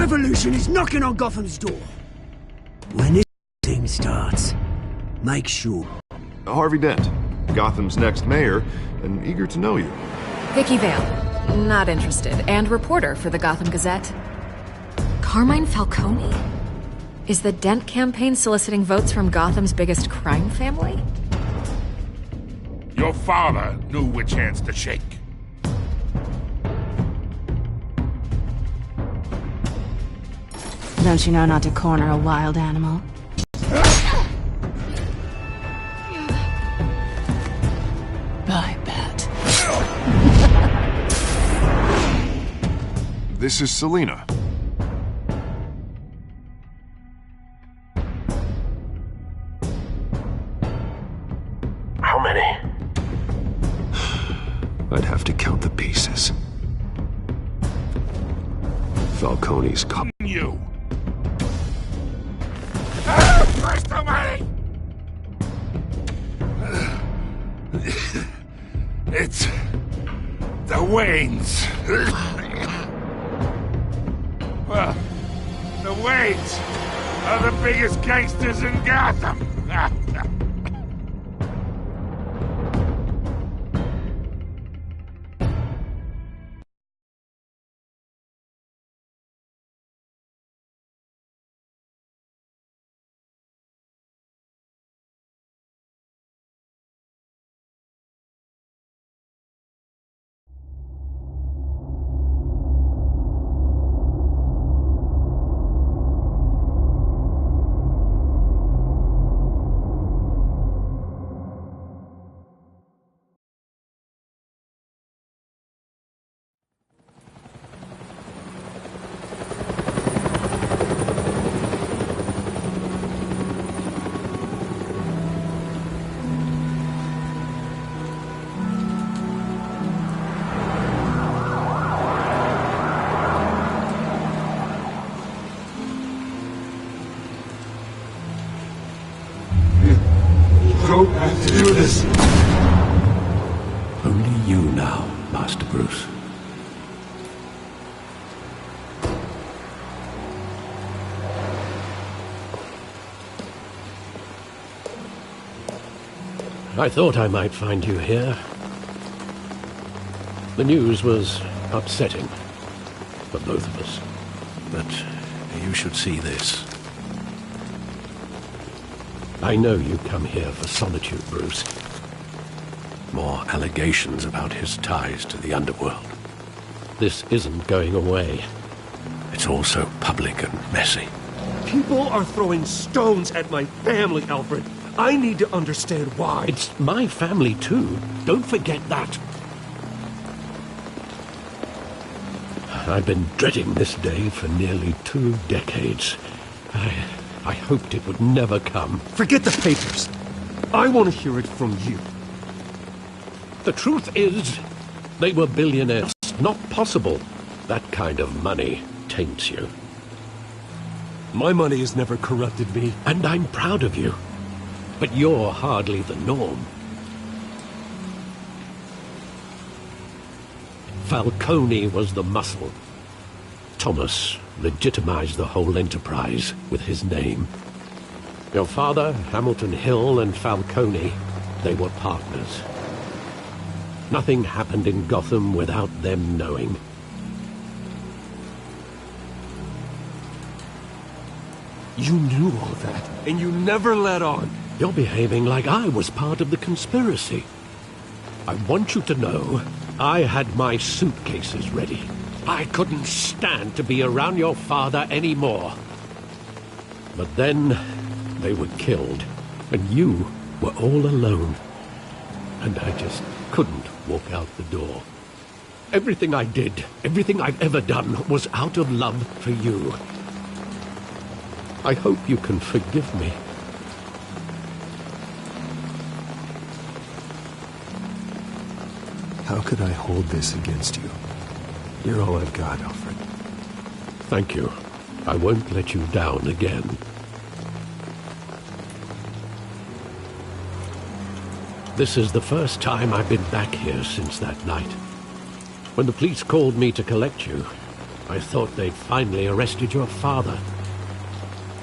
revolution is knocking on Gotham's door. When this thing starts, make sure. Harvey Dent, Gotham's next mayor, and eager to know you. Vicky Vale, not interested, and reporter for the Gotham Gazette. Carmine Falcone? Is the Dent campaign soliciting votes from Gotham's biggest crime family? Your father knew which hands to shake. Don't you know not to corner a wild animal? I bet. This is Selina. How many? I'd have to count the pieces. Falcone's cop. You. Christ almighty! It's the Waynes. Well, the Waynes are the biggest gangsters in Gotham. Don't have to do this. Only you now, Master Bruce. I thought I might find you here. The news was upsetting for both of us. But you should see this. I know you come here for solitude, Bruce. More allegations about his ties to the underworld. This isn't going away. It's all so public and messy. People are throwing stones at my family, Alfred. I need to understand why. It's my family, too. Don't forget that. I've been dreading this day for nearly 2 decades. I hoped it would never come. Forget the papers. I want to hear it from you. The truth is, they were billionaires. Not possible. That kind of money taints you. My money has never corrupted me. And I'm proud of you. But you're hardly the norm. Falcone was the muscle. Thomas legitimized the whole enterprise with his name. Your father, Hamilton Hill, and Falcone, they were partners. Nothing happened in Gotham without them knowing. You knew all that, and you never let on. You're behaving like I was part of the conspiracy. I want you to know I had my suitcases ready. I couldn't stand to be around your father anymore. But then they were killed, and you were all alone. And I just couldn't walk out the door. Everything I did, everything I've ever done, was out of love for you. I hope you can forgive me. How could I hold this against you? You're all I've got, Alfred. Thank you. I won't let you down again. This is the first time I've been back here since that night. When the police called me to collect you, I thought they'd finally arrested your father.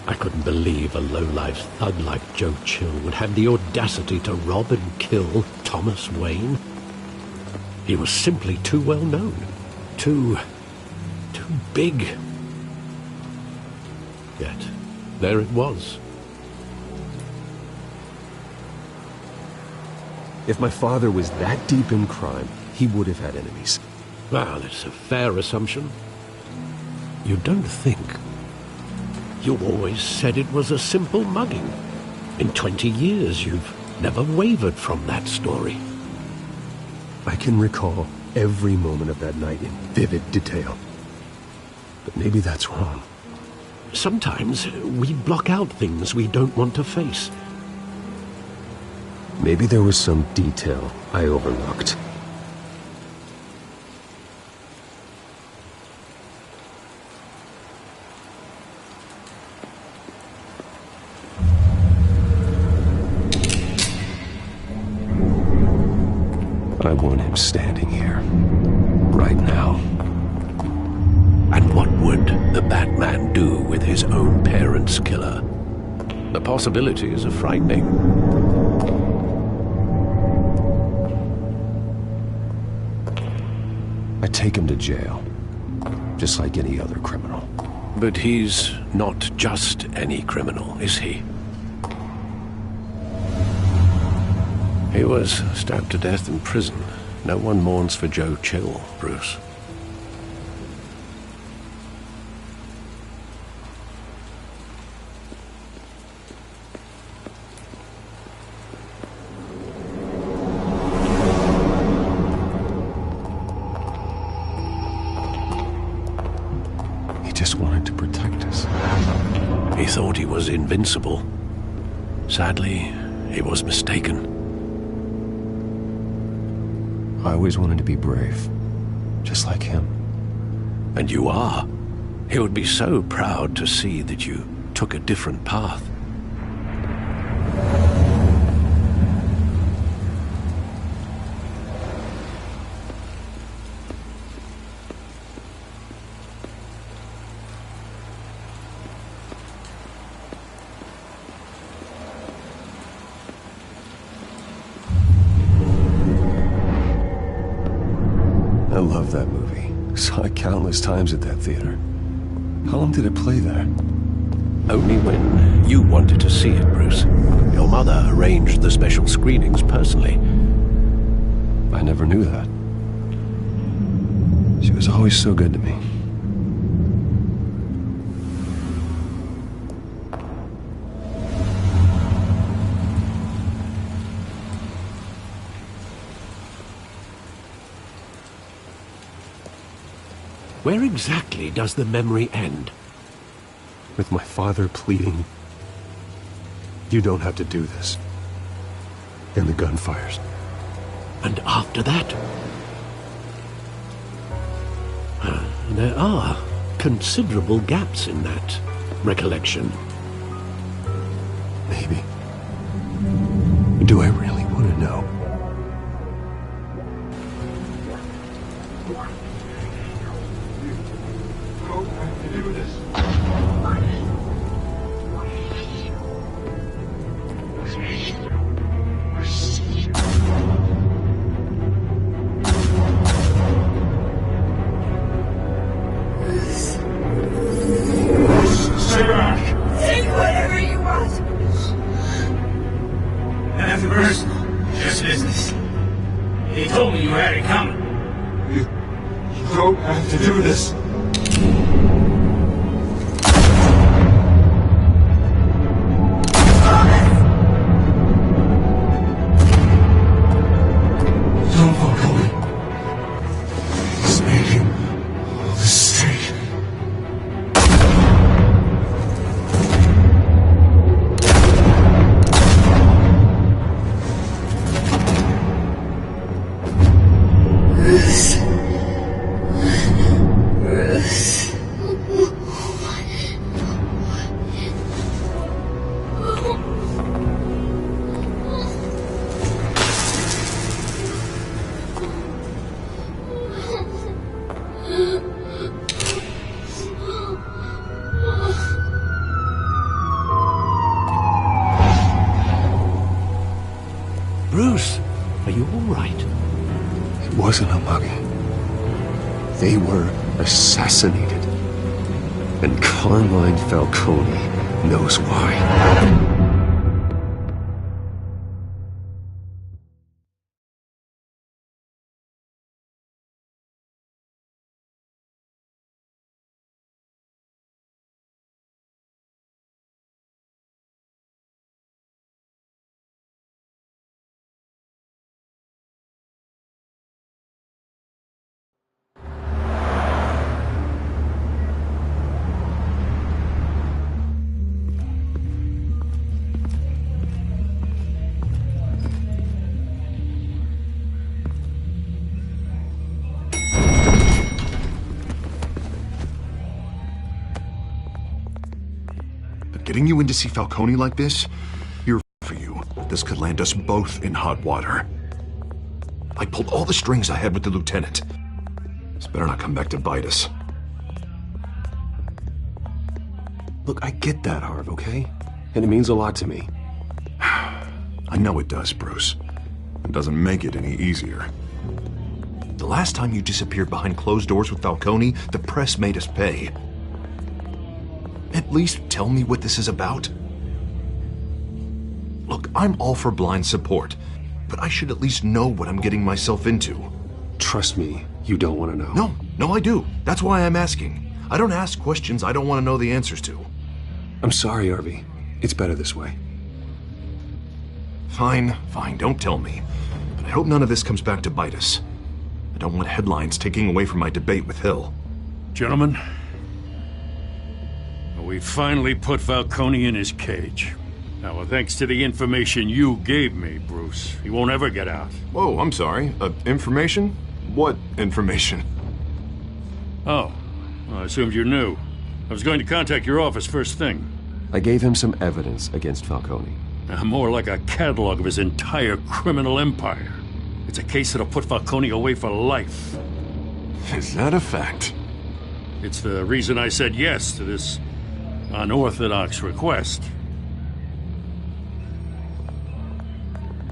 I couldn't believe a low-life thug like Joe Chill would have the audacity to rob and kill Thomas Wayne. He was simply too well known. Too big. Yet, there it was. If my father was that deep in crime, he would have had enemies. Well, it's a fair assumption. You don't think? You always said it was a simple mugging. In 20 years, you've never wavered from that story. I can recall every moment of that night in vivid detail. But maybe that's wrong. Sometimes we block out things we don't want to face. Maybe there was some detail I overlooked. I want him standing here, right now. And what would the Batman do with his own parents' killer? The possibilities are frightening. I take him to jail, just like any other criminal. But he's not just any criminal, is he? He was stabbed to death in prison. No one mourns for Joe Chill, Bruce. He just wanted to protect us. He thought he was invincible. Sadly, he was mistaken. I always wanted to be brave, just like him. And you are. He would be so proud to see that you took a different path. I love that movie. Saw it countless times at that theater. How long did it play there? Only when you wanted to see it, Bruce. Your mother arranged the special screenings personally. I never knew that. She was always so good to me. Where exactly does the memory end? With my father pleading, "You don't have to do this." And the gun fires. And after that? There are considerable gaps in that recollection. Maybe. Do I really want to know? Take whatever you want. Nothing personal, just business. He told me you had it coming. You don't have to do this. Don't walk away. He's making all this straight. Bruce, are you all right? It wasn't a mugging. They were assassinated. And Carmine Falcone knows why. Getting you in to see Falcone like this? Here for you. This could land us both in hot water. I pulled all the strings I had with the lieutenant. This better not come back to bite us. Look, I get that, Harv, okay? And it means a lot to me. I know it does, Bruce. It doesn't make it any easier. The last time you disappeared behind closed doors with Falcone, the press made us pay. At least tell me what this is about. Look, I'm all for blind support, but I should at least know what I'm getting myself into. Trust me, you don't want to know. No, I do. That's why I'm asking. I don't ask questions I don't want to know the answers to. I'm sorry, Harvey. It's better this way. Fine, don't tell me. But I hope none of this comes back to bite us. I don't want headlines taking away from my debate with Hill. Gentlemen, we finally put Falcone in his cage. Now, well, thanks to the information you gave me, Bruce, he won't ever get out. Whoa, I'm sorry. Information? What information? Oh, well, I assumed you knew. I was going to contact your office first thing. I gave him some evidence against Falcone. More like a catalog of his entire criminal empire. It's a case that'll put Falcone away for life. Is that a fact? It's the reason I said yes to this unorthodox request.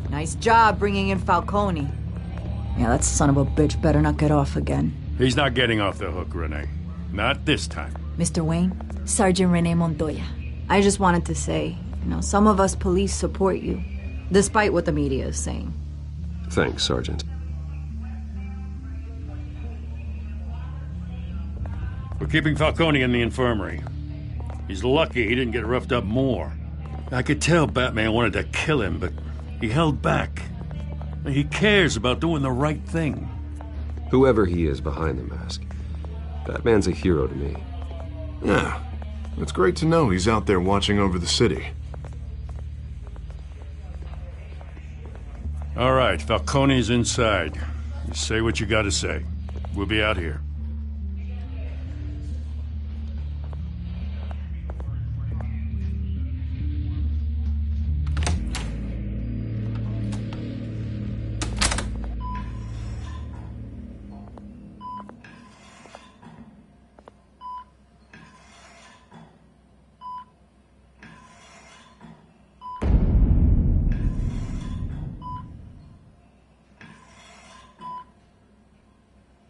Nice job bringing in Falcone. Yeah, that son of a bitch better not get off again. He's not getting off the hook, Renee. Not this time. Mr. Wayne, Sergeant Renee Montoya. I just wanted to say, some of us police support you, despite what the media is saying. Thanks, Sergeant. We're keeping Falcone in the infirmary. He's lucky he didn't get roughed up more. I could tell Batman wanted to kill him, but he held back. He cares about doing the right thing. Whoever he is behind the mask, Batman's a hero to me. Yeah, it's great to know he's out there watching over the city. All right, Falcone's inside. You say what you gotta say. We'll be out here.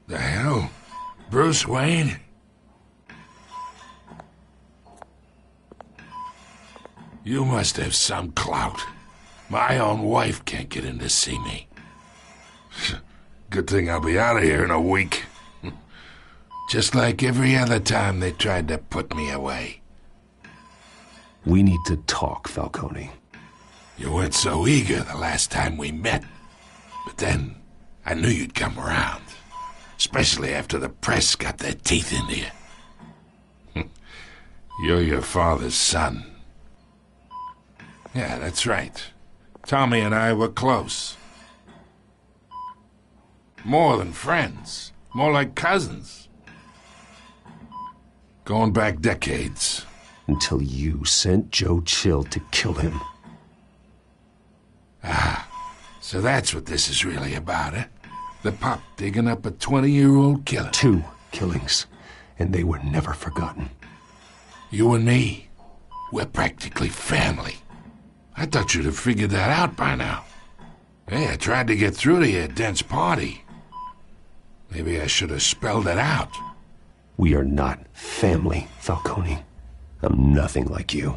The hell? Bruce Wayne? You must have some clout. My own wife can't get in to see me. Good thing I'll be out of here in a week. Just like every other time they tried to put me away. We need to talk, Falcone. You weren't so eager the last time we met. But then, I knew you'd come around. Especially after the press got their teeth into you. You're your father's son. Yeah, that's right. Tommy and I were close. More than friends. More like cousins. Going back decades. Until you sent Joe Chill to kill him. Ah, so that's what this is really about, eh? The pup digging up a 20-year-old killer. 2 killings, and they were never forgotten. You and me, we're practically family. I thought you'd have figured that out by now. Hey, I tried to get through to you at Dent's party. Maybe I should have spelled it out. We are not family, Falcone. I'm nothing like you.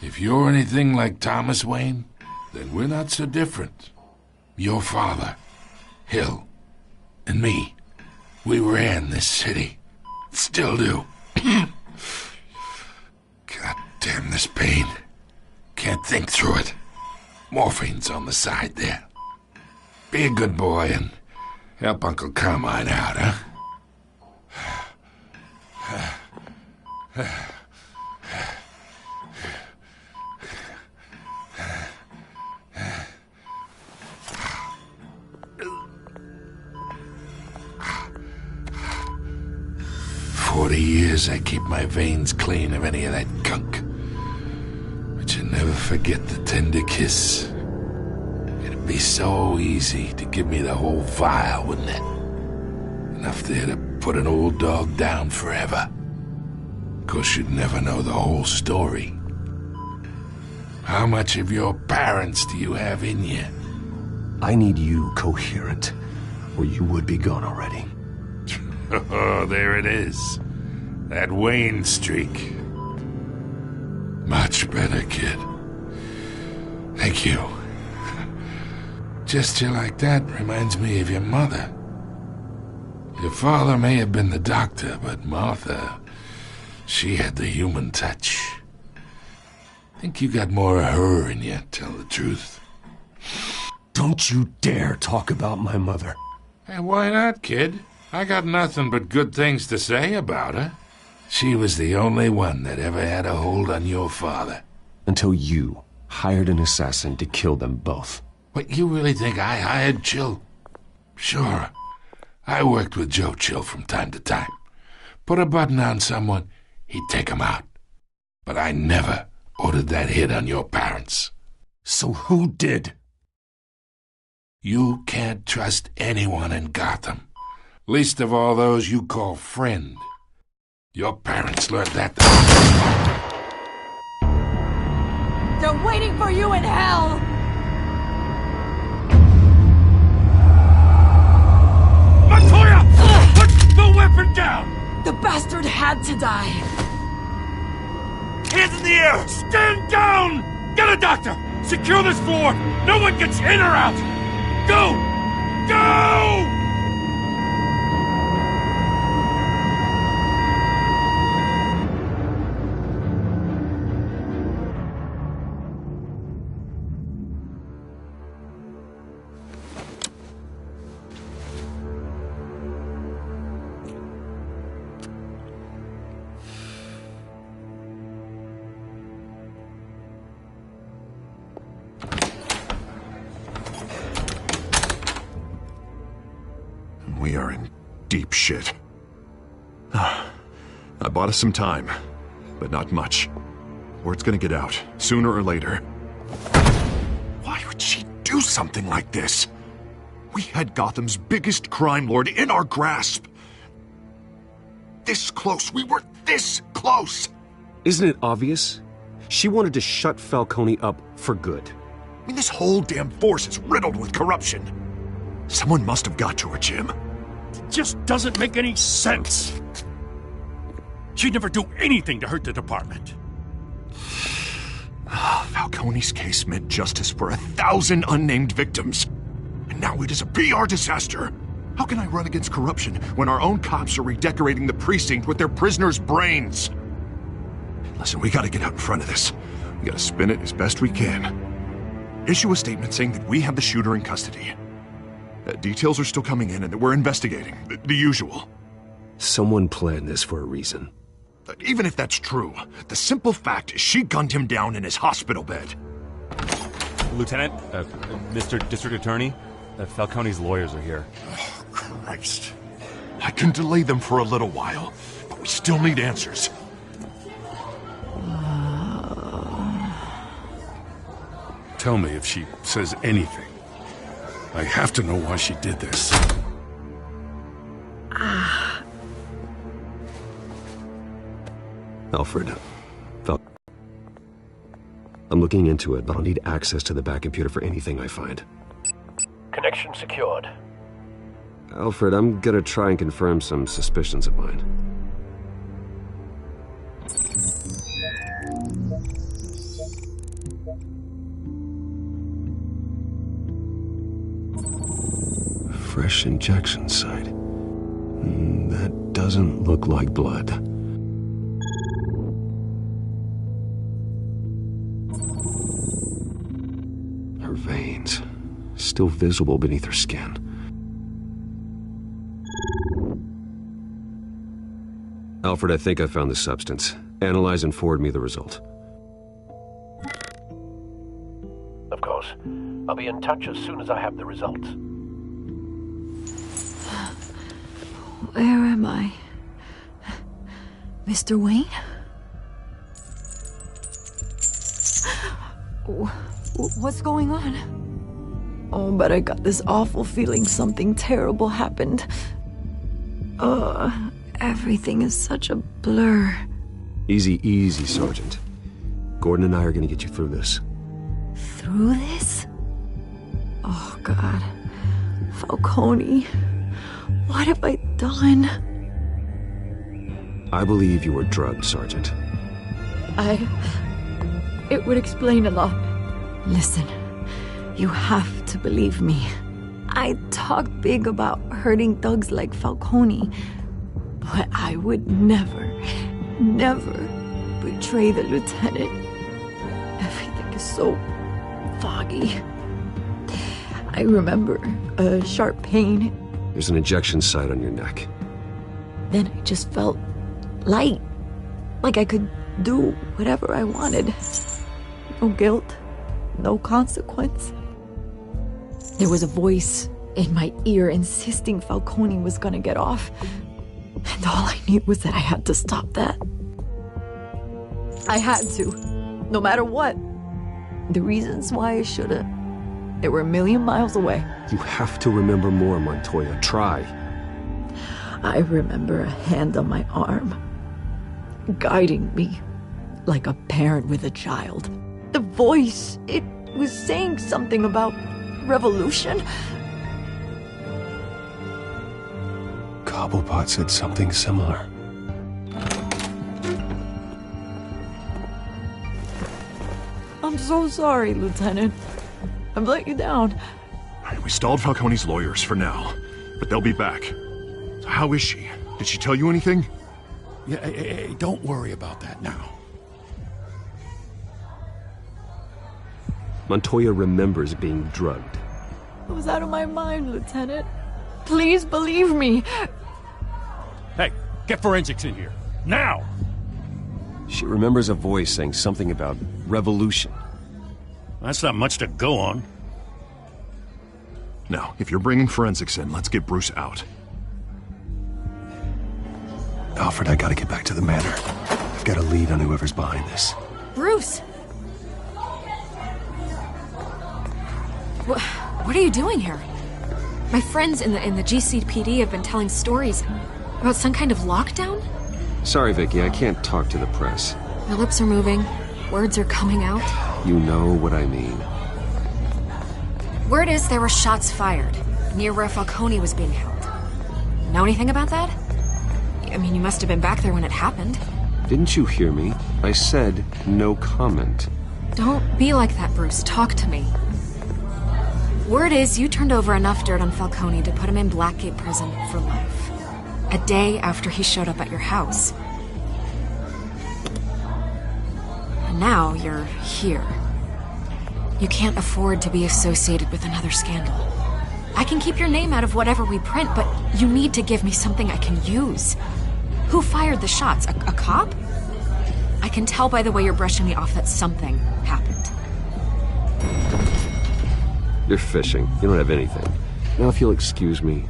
If you're anything like Thomas Wayne, then we're not so different. Your father, Hill, and me, we ran this city. Still do. God damn this pain. Can't think through it. Morphine's on the side there. Be a good boy and help Uncle Carmine out, huh? 40 years I keep my veins clean of any of that gunk. But you never forget the tender kiss. It'd be so easy to give me the whole vial, wouldn't it? Enough there to put an old dog down forever. Of course, you'd never know the whole story. How much of your parents do you have in you? I need you coherent, or you would be gone already. Oh, there it is. That Wayne streak. Much better, kid. Thank you. Gesture like that reminds me of your mother. Your father may have been the doctor, but Martha, she had the human touch. Think you got more of her in you, tell the truth. Don't you dare talk about my mother. Hey, why not, kid? I got nothing but good things to say about her. She was the only one that ever had a hold on your father. Until you hired an assassin to kill them both. What, you really think I hired Chill? Sure. I worked with Joe Chill from time to time. Put a button on someone, he'd take him out. But I never ordered that hit on your parents. So who did? You can't trust anyone in Gotham. Least of all those you call friend. Your parents learned that. They're waiting for you in hell! Montoya! Put the weapon down! The bastard had to die. Hands in the air! Stand down! Get a doctor! Secure this floor! No one gets in or out! Go! Go! We are in deep shit. I bought us some time, but not much. Word's gonna get out, sooner or later. Why would she do something like this? We had Gotham's biggest crime lord in our grasp. This close, we were this close! Isn't it obvious? She wanted to shut Falcone up for good. I mean, this whole damn force is riddled with corruption. Someone must have got to her, Jim. It just doesn't make any sense. She'd never do anything to hurt the department. Falcone's case meant justice for 1,000 unnamed victims. And now it is a PR disaster. How can I run against corruption when our own cops are redecorating the precinct with their prisoners' brains? Listen, we gotta get out in front of this. We gotta spin it as best we can. Issue a statement saying that we have the shooter in custody. Details are still coming in and that we're investigating. The usual. Someone planned this for a reason. Even if that's true, the simple fact is she gunned him down in his hospital bed. Lieutenant, Mr. District Attorney, Falcone's lawyers are here. Oh, Christ. I can delay them for a little while, but we still need answers. Tell me if she says anything. I have to know why she did this. Alfred, I'm looking into it, but I'll need access to the back computer for anything I find. Connection secured. Alfred, I'm gonna try and confirm some suspicions of mine. Fresh injection site. That doesn't look like blood. Her veins, still visible beneath her skin. Alfred, I think I found the substance. Analyze and forward me the result. Of course. I'll be in touch as soon as I have the results. Where am I? Mr. Wayne? What's going on? Oh, but I got this awful feeling something terrible happened. Everything is such a blur. Easy, easy, Sergeant. Gordon and I are gonna get you through this. Through this? Oh, God. Falcone. What have I done? I believe you were drugged, Sergeant. It would explain a lot. Listen, you have to believe me. I talk big about hurting thugs like Falcone, but I would never betray the lieutenant. Everything is so foggy. I remember a sharp pain. There's an injection site on your neck. Then I just felt light, like I could do whatever I wanted. No guilt, no consequence. There was a voice in my ear insisting Falcone was gonna get off. And all I knew was that I had to stop that. I had to, no matter what. The reasons why I should've, they were a million miles away. You have to remember more, Montoya. Try. I remember a hand on my arm, guiding me like a parent with a child. The voice, it was saying something about revolution. Cobblepot said something similar. I'm so sorry, Lieutenant. I've let you down. We stalled Falcone's lawyers for now, but they'll be back. So how is she? Did she tell you anything? Yeah, hey, don't worry about that now. Montoya remembers being drugged. I was out of my mind, Lieutenant. Please believe me. Hey, get forensics in here. Now! She remembers a voice saying something about revolution. That's not much to go on. Now, if you're bringing forensics in, let's get Bruce out. Alfred, I gotta get back to the manor. I've got a lead on whoever's behind this. Bruce! What are you doing here? My friends in the GCPD have been telling stories about some kind of lockdown? Sorry, Vicky, I can't talk to the press. My lips are moving. Words are coming out. You know what I mean. Word is there were shots fired near where Falcone was being held. Know anything about that? I mean, you must have been back there when it happened. Didn't you hear me? I said no comment. Don't be like that, Bruce. Talk to me. Word is you turned over enough dirt on Falcone to put him in Blackgate Prison for life. A day after he showed up at your house. And now you're here. You can't afford to be associated with another scandal. I can keep your name out of whatever we print, but you need to give me something I can use. Who fired the shots? A cop? I can tell by the way you're brushing me off that something happened. You're fishing. You don't have anything. Now, if you'll excuse me.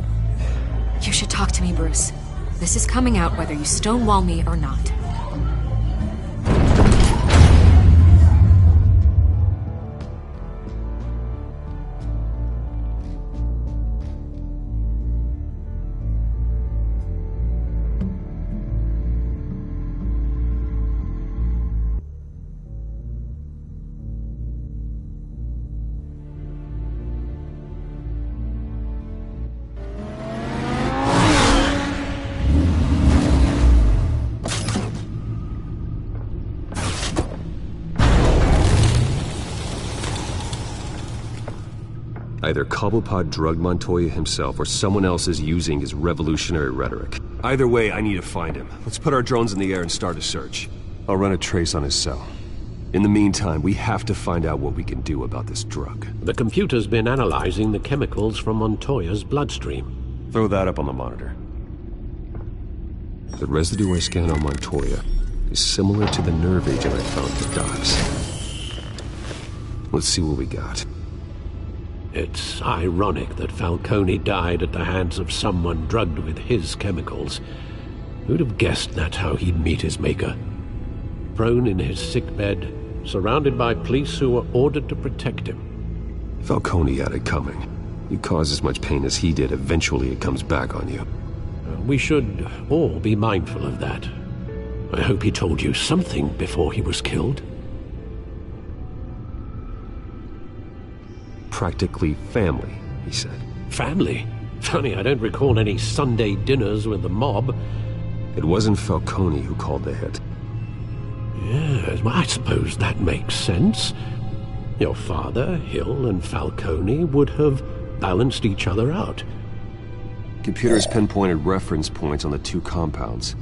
You should talk to me, Bruce. This is coming out whether you stonewall me or not. Either Cobblepot drugged Montoya himself, or someone else is using his revolutionary rhetoric. Either way, I need to find him. Let's put our drones in the air and start a search. I'll run a trace on his cell. In the meantime, we have to find out what we can do about this drug. The computer's been analyzing the chemicals from Montoya's bloodstream. Throw that up on the monitor. The residue I scanned on Montoya is similar to the nerve agent I found at the docks. Let's see what we got. It's ironic that Falcone died at the hands of someone drugged with his chemicals. Who'd have guessed that's how he'd meet his maker? Prone in his sickbed, surrounded by police who were ordered to protect him. Falcone had it coming. You cause as much pain as he did, eventually it comes back on you. We should all be mindful of that. I hope he told you something before he was killed. Practically family, he said. Family? Funny, I don't recall any Sunday dinners with the mob. It wasn't Falcone who called the hit. Yes, well, I suppose that makes sense. Your father, Hill, and Falcone would have balanced each other out. Computers pinpointed reference points on the two compounds.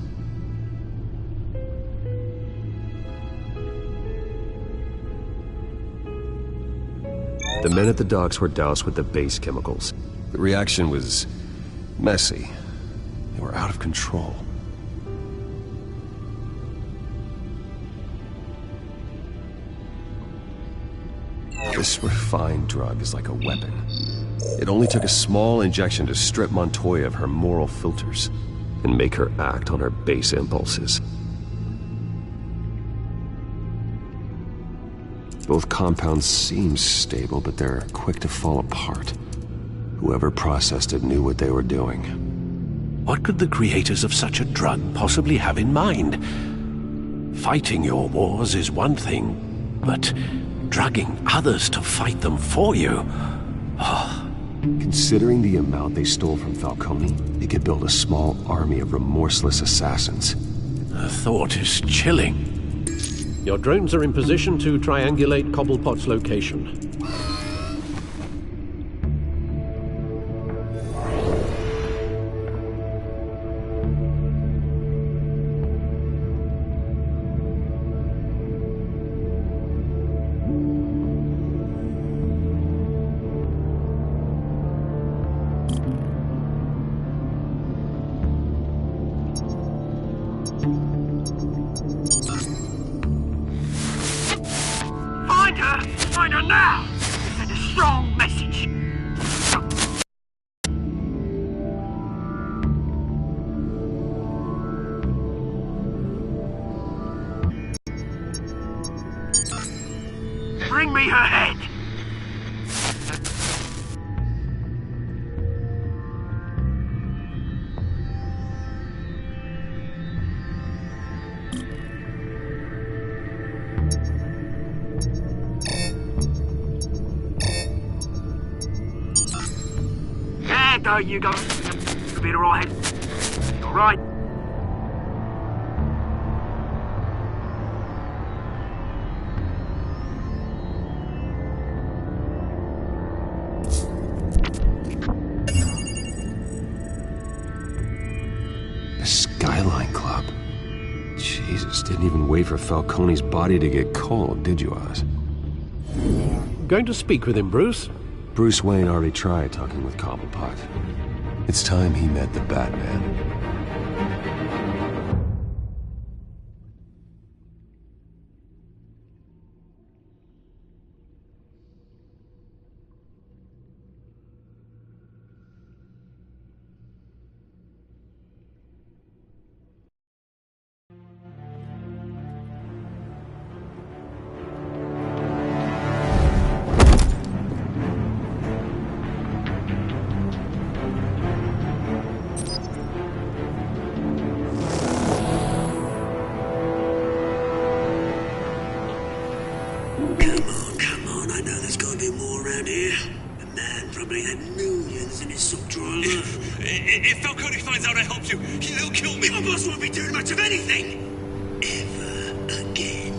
The men at the docks were doused with the base chemicals. The reaction was messy. They were out of control. This refined drug is like a weapon. It only took a small injection to strip Montoya of her moral filters and make her act on her base impulses. Both compounds seem stable, but they're quick to fall apart. Whoever processed it knew what they were doing. What could the creators of such a drug possibly have in mind? Fighting your wars is one thing, but drugging others to fight them for you? Oh. Considering the amount they stole from Falcone, they could build a small army of remorseless assassins. The thought is chilling. Your drones are in position to triangulate Cobblepot's location. Find her now! Send a strong message! Bring me her head! There you go. You'll be alright. Alright. The Skyline Club. Jesus, didn't even wait for Falcone's body to get cold, did you, Oz? Going to speak with him, Bruce? Bruce Wayne already tried talking with Cobblepot. It's time he met the Batman. Come on, I know there's gotta be more around here. The man probably had millions in his sock drawer. If Falcone finds out I helped you, he'll kill me. Your boss won't be doing much of anything! Ever again.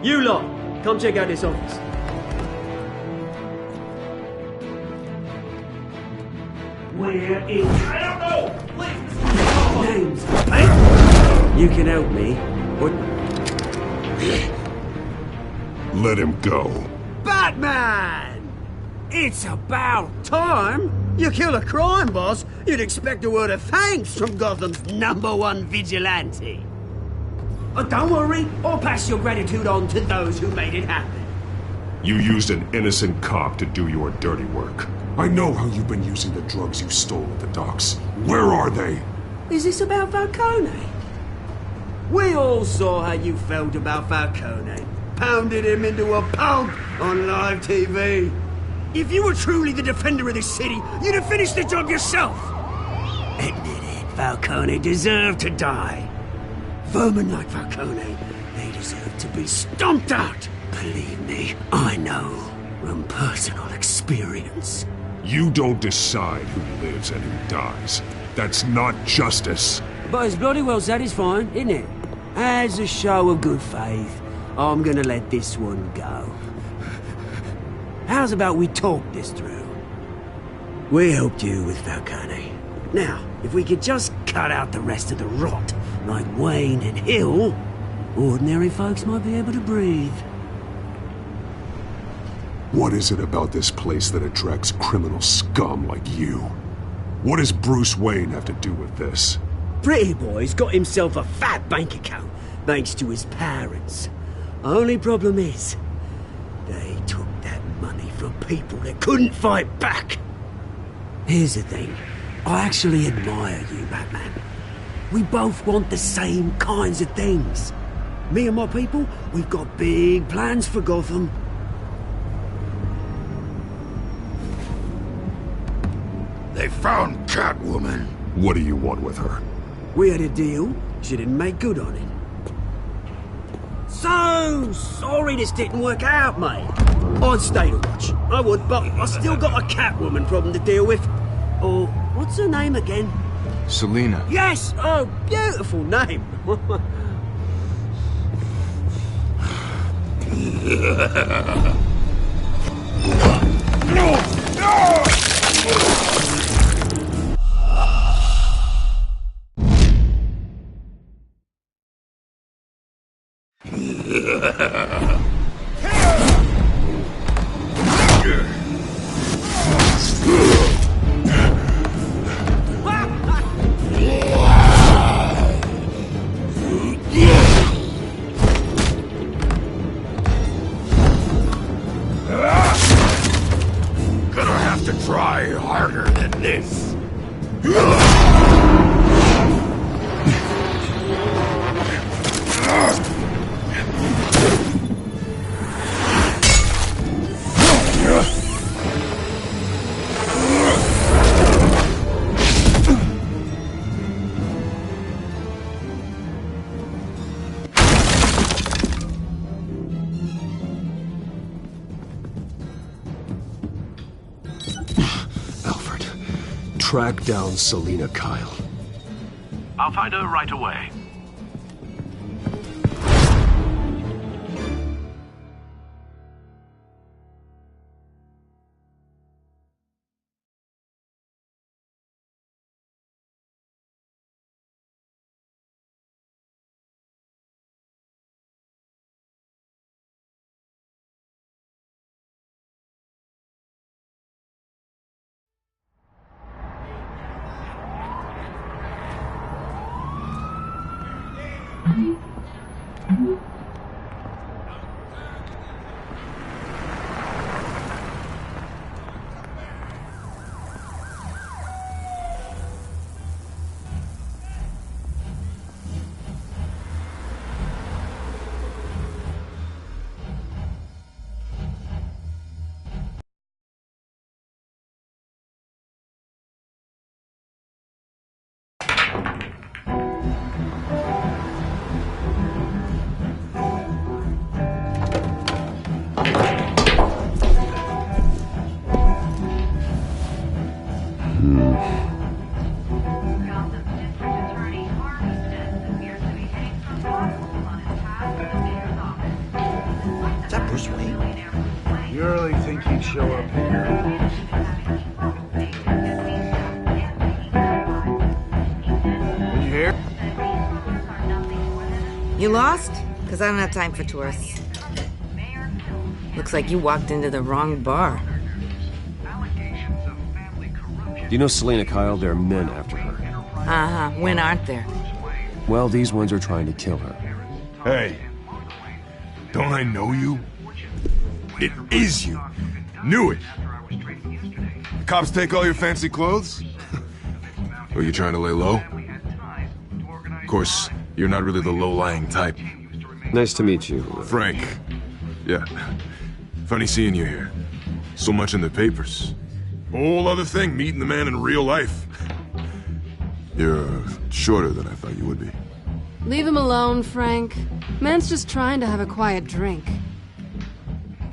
You lot, come check out this office. We're in... I don't know! Names, hey? You can help me. What? Let him go. Batman! It's about time! You kill a crime boss, you'd expect a word of thanks from Gotham's #1 vigilante. Oh, don't worry, I'll pass your gratitude on to those who made it happen. You used an innocent cop to do your dirty work. I know how you've been using the drugs you stole at the docks. Where are they? Is this about Falcone? We all saw how you felt about Falcone. Pounded him into a pulp on live TV. If you were truly the defender of this city, you'd have finished the job yourself. Admit it, Falcone deserved to die. Vermin like Falcone, they deserve to be stomped out. Believe me, I know from personal experience. You don't decide who lives and who dies. That's not justice. But it's bloody well satisfying, isn't it? As a show of good faith, I'm gonna let this one go. How's about we talk this through? We helped you with Falcone. Now, if we could just cut out the rest of the rot, like Wayne and Hill, ordinary folks might be able to breathe. What is it about this place that attracts criminal scum like you? What does Bruce Wayne have to do with this? Pretty Boy's got himself a fat bank account, thanks to his parents. Only problem is, they took that money from people that couldn't fight back. Here's the thing. I actually admire you, Batman. We both want the same kinds of things. Me and my people, we've got big plans for Gotham. They found Catwoman. What do you want with her? We had a deal. She didn't make good on it. So sorry this didn't work out, mate. I'd stay to watch. I would, but I still got a Catwoman problem to deal with. Or, what's her name again? Selina. Yes! Oh, beautiful name. Gonna have to try harder than this. Track down Selina Kyle. I'll find her right away. You really think he'd show up here? You here? You lost? Because I don't have time for tourists. Looks like you walked into the wrong bar. Do you know Selena Kyle? There are men after her. Uh-huh. When aren't there? Well, these ones are trying to kill her. Hey. Don't I know you? It is you. Knew it. The cops take all your fancy clothes? Are you trying to lay low? Of course, you're not really the low-lying type. Nice to meet you. Frank. Yeah. Funny seeing you here. So much in the papers. Whole other thing, meeting the man in real life. You're shorter than I thought you would be. Leave him alone, Frank. Man's just trying to have a quiet drink.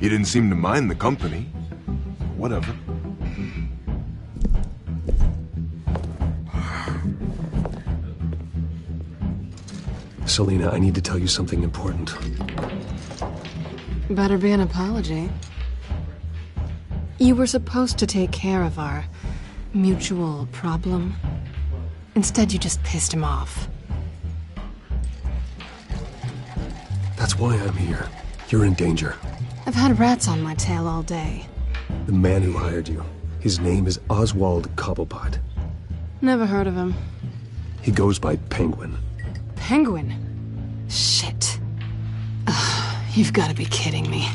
He didn't seem to mind the company. Whatever. Selena, I need to tell you something important. Better be an apology. You were supposed to take care of our mutual problem. Instead, you just pissed him off. That's why I'm here. You're in danger. I've had rats on my tail all day. The man who hired you, his name is Oswald Cobblepot. Never heard of him. He goes by Penguin. Penguin? Shit. Ugh, you've got to be kidding me.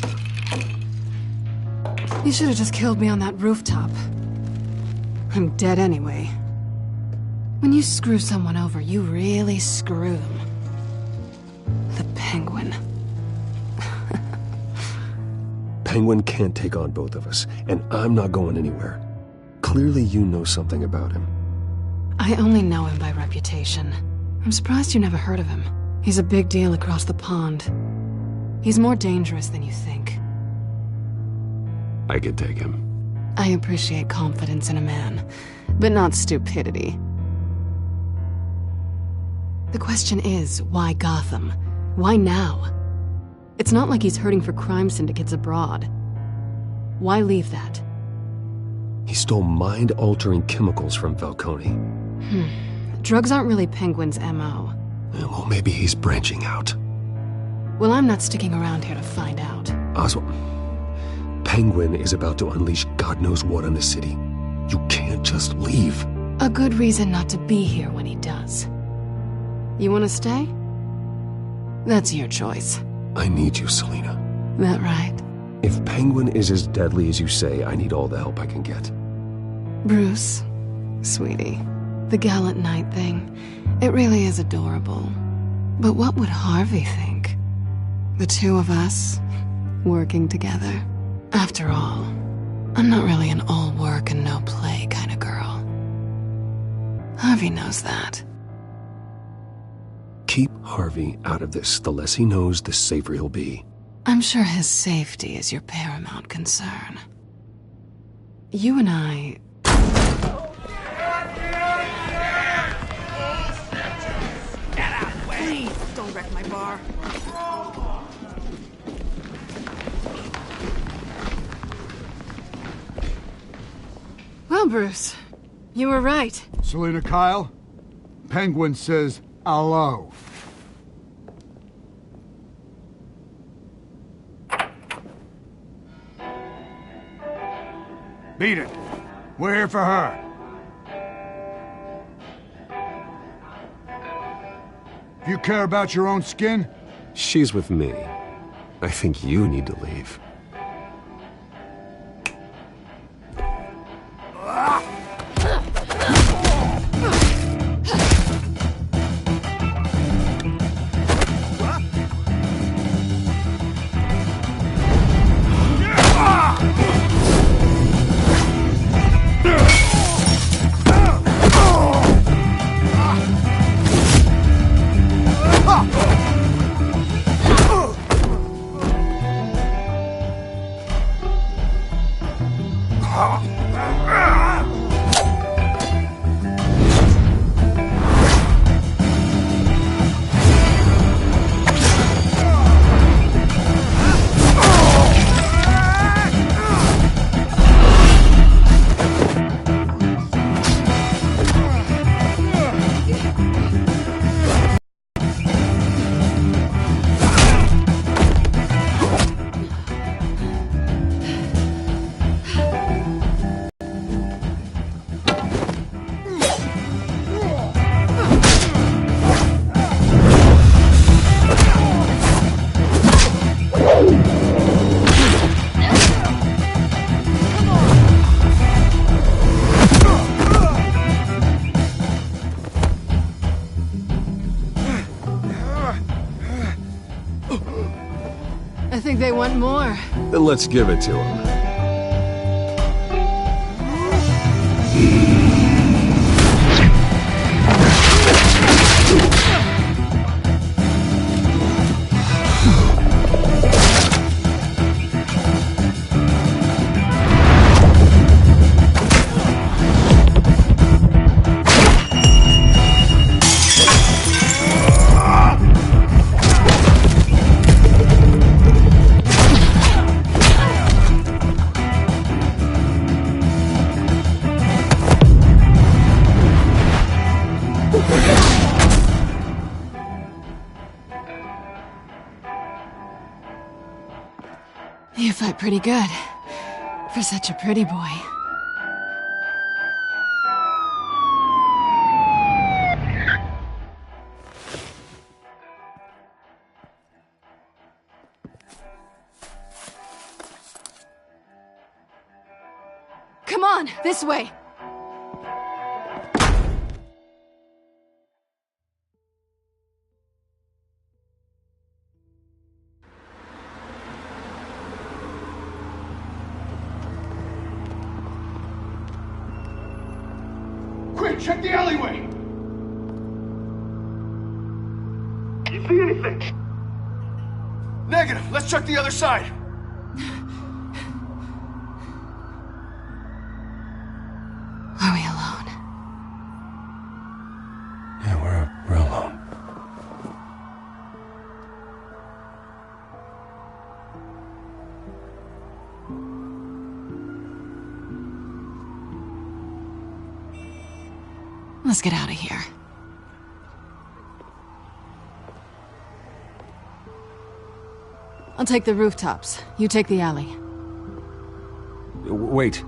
You should have just killed me on that rooftop. I'm dead anyway. When you screw someone over, you really screw them. The Penguin. Penguin can't take on both of us, and I'm not going anywhere. Clearly you know something about him. I only know him by reputation. I'm surprised you never heard of him. He's a big deal across the pond. He's more dangerous than you think. I could take him. I appreciate confidence in a man, but not stupidity. The question is, why Gotham? Why now? It's not like he's hurting for crime syndicates abroad. Why leave that? He stole mind-altering chemicals from Falcone. Drugs aren't really Penguin's M.O. Well, maybe he's branching out. Well, I'm not sticking around here to find out. Oswald, Penguin is about to unleash God knows what on the city. You can't just leave. A good reason not to be here when he does. You want to stay? That's your choice. I need you, Selena. That right? If Penguin is as deadly as you say, I need all the help I can get. Bruce, sweetie, the gallant knight thing, it really is adorable. But what would Harvey think? The two of us, working together. After all, I'm not really an all work and no play kind of girl. Harvey knows that. Keep Harvey out of this. The less he knows, the safer he'll be. I'm sure his safety is your paramount concern. You and I... Get out of the way! Please, don't wreck my bar. Well, Bruce, you were right. Selena Kyle? Penguin says hello. Beat it. We're here for her. If you care about your own skin... She's with me. I think you need to leave. I think they want more. Then let's give it to them. You fight pretty good. For such a pretty boy. Come on, this way! Quick, check the alleyway! You see anything? Negative. Let's check the other side. Are we alone? Yeah, we're alone. Let's get out of here. I'll take the rooftops. You take the alley. Wait.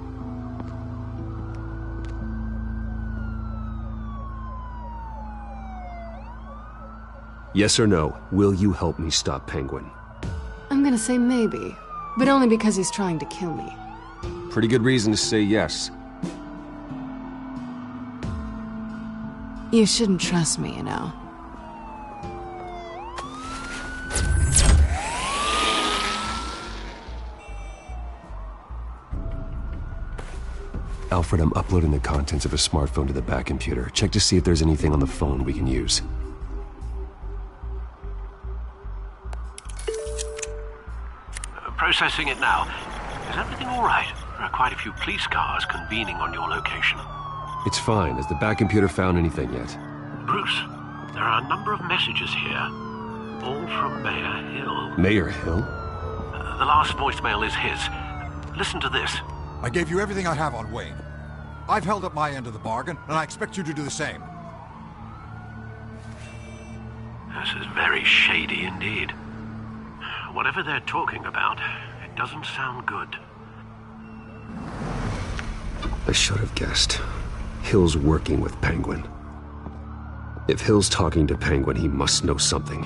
Yes or no, will you help me stop Penguin? I'm gonna say maybe, but only because he's trying to kill me. Pretty good reason to say yes. You shouldn't trust me, you know. Alfred, I'm uploading the contents of a smartphone to the back computer. Check to see if there's anything on the phone we can use. Processing it now. Is everything all right? There are quite a few police cars convening on your location. It's fine. Has the back computer found anything yet? Bruce, there are a number of messages here. All from Mayor Hill. Mayor Hill? The last voicemail is his. Listen to this. I gave you everything I have on Wayne. I've held up my end of the bargain, and I expect you to do the same. This is very shady indeed. Whatever they're talking about, it doesn't sound good. I should have guessed. Hill's working with Penguin. If Hill's talking to Penguin, he must know something.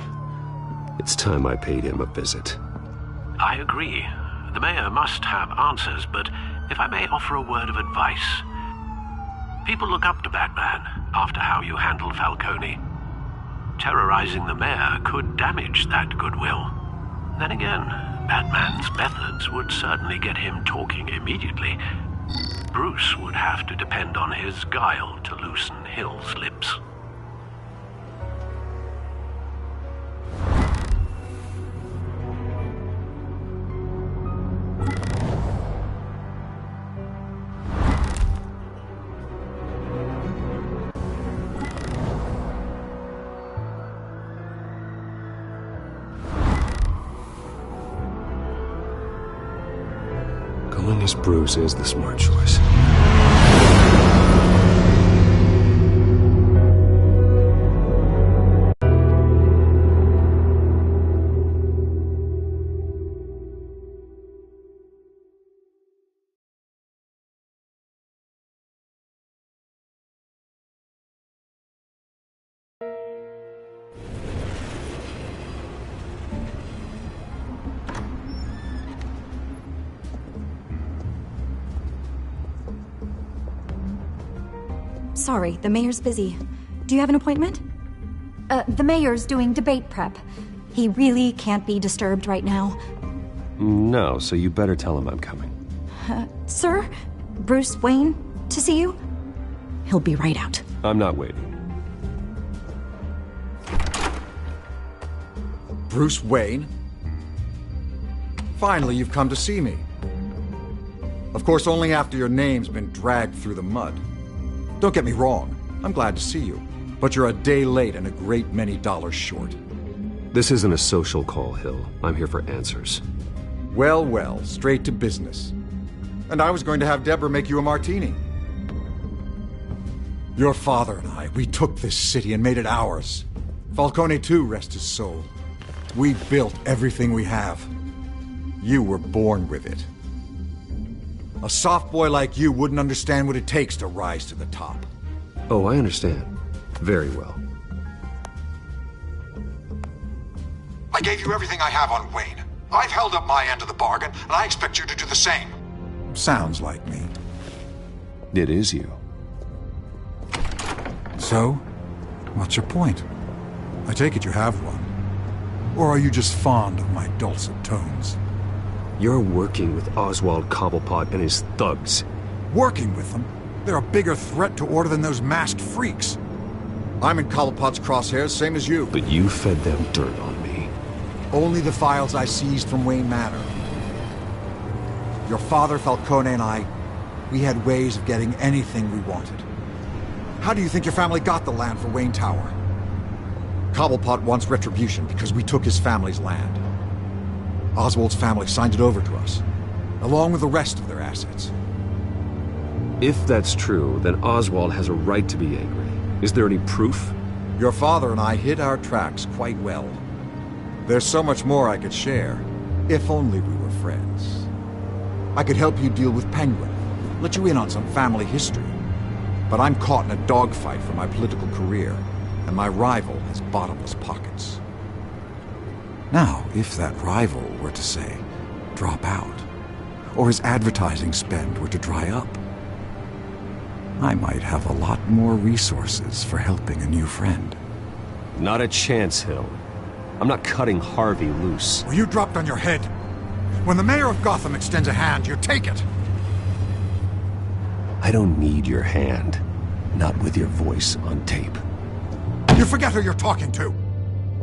It's time I paid him a visit. I agree. The mayor must have answers, but if I may offer a word of advice. People look up to Batman after how you handled Falcone. Terrorizing the mayor could damage that goodwill. Then again, Batman's methods would certainly get him talking immediately. Bruce would have to depend on his guile to loosen Hill's lips. Going as Bruce is the smart choice. Sorry, the mayor's busy. Do you have an appointment? The mayor's doing debate prep. He really can't be disturbed right now. No, so you better tell him I'm coming. Sir? Bruce Wayne to see you? He'll be right out. I'm not waiting. Bruce Wayne? Finally, you've come to see me. Of course, only after your name's been dragged through the mud. Don't get me wrong, I'm glad to see you. But you're a day late and a great many dollars short. This isn't a social call, Hill. I'm here for answers. Well, well, straight to business. And I was going to have Deborah make you a martini. Your father and I, we took this city and made it ours. Falcone too, rest his soul. We built everything we have. You were born with it. A soft boy like you wouldn't understand what it takes to rise to the top. Oh, I understand. Very well. I gave you everything I have on Wayne. I've held up my end of the bargain, and I expect you to do the same. Sounds like me. It is you. So, what's your point? I take it you have one. Or are you just fond of my dulcet tones? You're working with Oswald Cobblepot and his thugs. Working with them? They're a bigger threat to order than those masked freaks. I'm in Cobblepot's crosshairs, same as you. But you fed them dirt on me. Only the files I seized from Wayne Manor. Your father, Falcone, and I, we had ways of getting anything we wanted. How do you think your family got the land for Wayne Tower? Cobblepot wants retribution because we took his family's land. Oswald's family signed it over to us, along with the rest of their assets. If that's true, then Oswald has a right to be angry. Is there any proof? Your father and I hid our tracks quite well. There's so much more I could share, if only we were friends. I could help you deal with Penguin, let you in on some family history. But I'm caught in a dogfight for my political career, and my rival has bottomless pockets. Now, if that rival were to say, drop out, or his advertising spend were to dry up, I might have a lot more resources for helping a new friend. Not a chance, Hill. I'm not cutting Harvey loose. Well, you dropped on your head. When the mayor of Gotham extends a hand, you take it. I don't need your hand. Not with your voice on tape. You forget who you're talking to.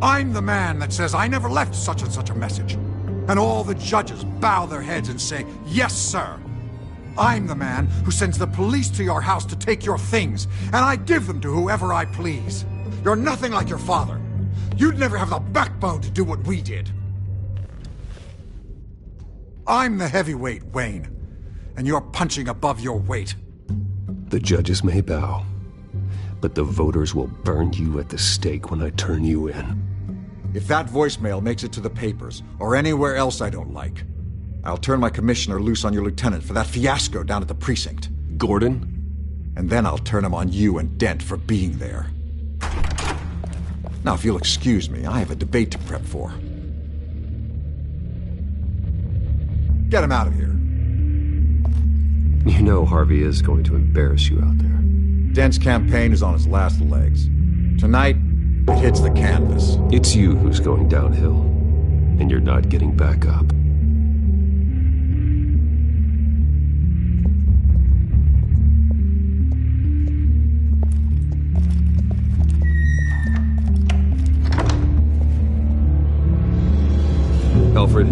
I'm the man that says I never left such and such a message. And all the judges bow their heads and say, yes, sir. I'm the man who sends the police to your house to take your things, and I give them to whoever I please. You're nothing like your father. You'd never have the backbone to do what we did. I'm the heavyweight, Wayne, and you're punching above your weight. The judges may bow, but the voters will burn you at the stake when I turn you in. If that voicemail makes it to the papers, or anywhere else I don't like, I'll turn my commissioner loose on your lieutenant for that fiasco down at the precinct. Gordon? And then I'll turn him on you and Dent for being there. Now, if you'll excuse me, I have a debate to prep for. Get him out of here. You know Harvey is going to embarrass you out there. Dent's campaign is on its last legs. Tonight, it hits the canvas. It's you who's going downhill, and you're not getting back up. Alfred,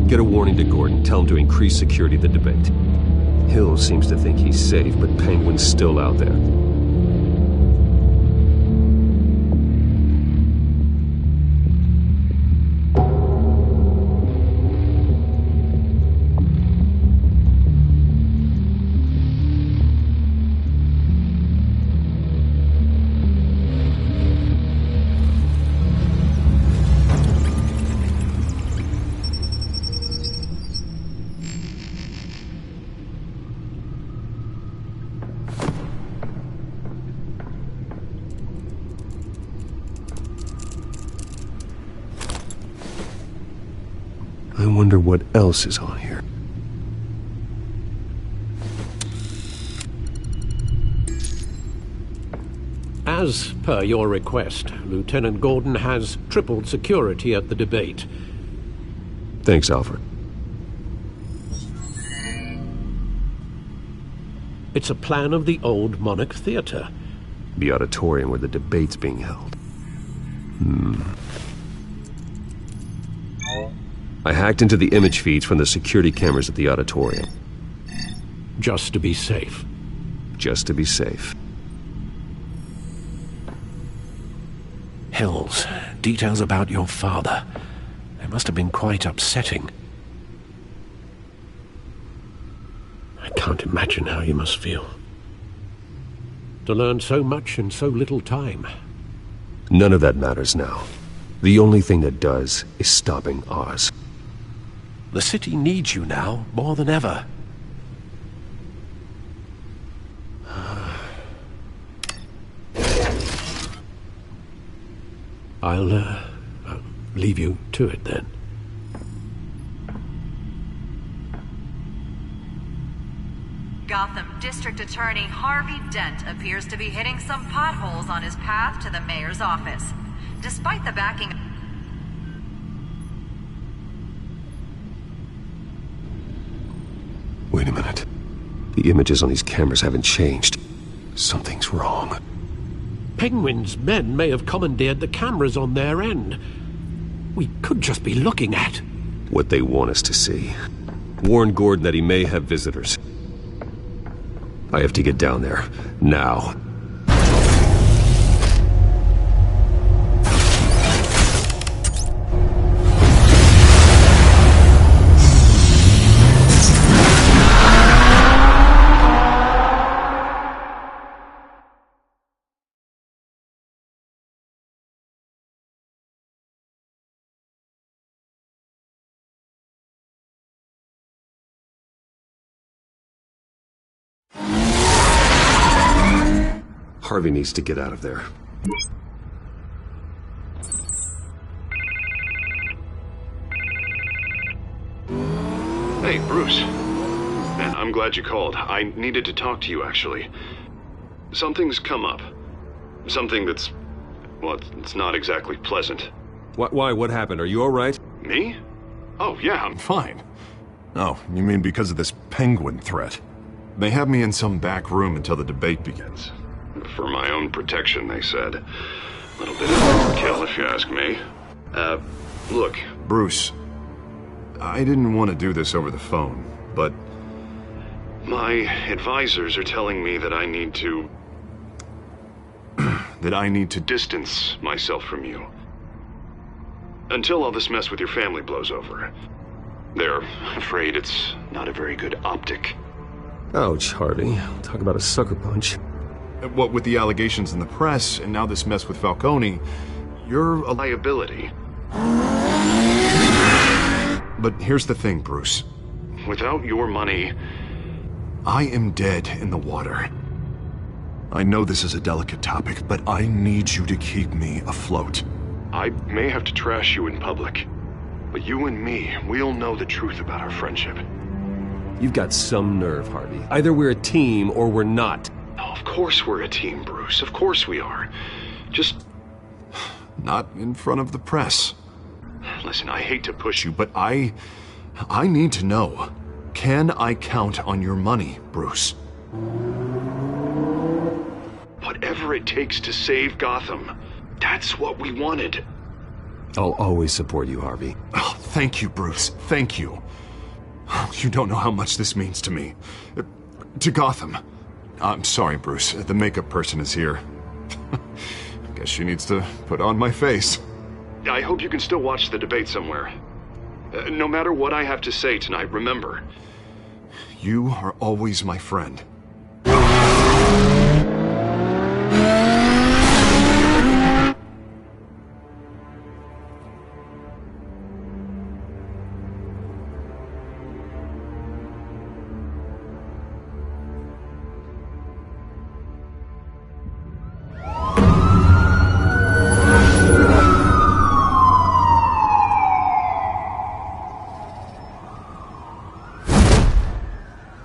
get a warning to Gordon. Tell him to increase security at the debate. Hill seems to think he's safe, but Penguin's still out there. I wonder what else is on here. As per your request, Lieutenant Gordon has tripled security at the debate. Thanks, Alfred. It's a plan of the old Monarch Theater. The auditorium where the debate's being held. I hacked into the image feeds from the security cameras at the auditorium. Just to be safe. Just to be safe. Hills, details about your father. They must have been quite upsetting. I can't imagine how you must feel. To learn so much in so little time. None of that matters now. The only thing that does is stopping Oz. The city needs you now, more than ever. I'll leave you to it then. Gotham District Attorney Harvey Dent appears to be hitting some potholes on his path to the mayor's office. Despite the backing... Wait a minute. The images on these cameras haven't changed. Something's wrong. Penguin's men may have commandeered the cameras on their end. We could just be looking at what they want us to see. Warn Gordon that he may have visitors. I have to get down there, now. Harvey needs to get out of there. Hey, Bruce. Man, I'm glad you called. I needed to talk to you, actually. Something's come up. Something that's... well, it's not exactly pleasant. Why? What happened? Are you alright? Me? Oh, yeah, I'm fine. Oh, you mean because of this penguin threat? They have me in some back room until the debate begins. For my own protection, they said. A little bit of overkill, if you ask me. Look. Bruce, I didn't want to do this over the phone, but... my advisors are telling me that I need to... that I need to distance myself from you. Until all this mess with your family blows over. They're afraid it's not a very good optic. Ouch, Harvey. Talk about a sucker punch. What with the allegations in the press, and now this mess with Falcone, you're a liability. But here's the thing, Bruce. Without your money... I am dead in the water. I know this is a delicate topic, but I need you to keep me afloat. I may have to trash you in public, but you and me, we'll know the truth about our friendship. You've got some nerve, Harvey. Either we're a team or we're not. No, of course we're a team, Bruce. Of course we are. Just... not in front of the press. Listen, I hate to push you, but I need to know. Can I count on your money, Bruce? Whatever it takes to save Gotham. That's what we wanted. I'll always support you, Harvey. Oh, thank you, Bruce. Thank you. You don't know how much this means to me. To Gotham. I'm sorry, Bruce. The makeup person is here. Guess she needs to put on my face. I hope you can still watch the debate somewhere. No matter what I have to say tonight, remember. You are always my friend.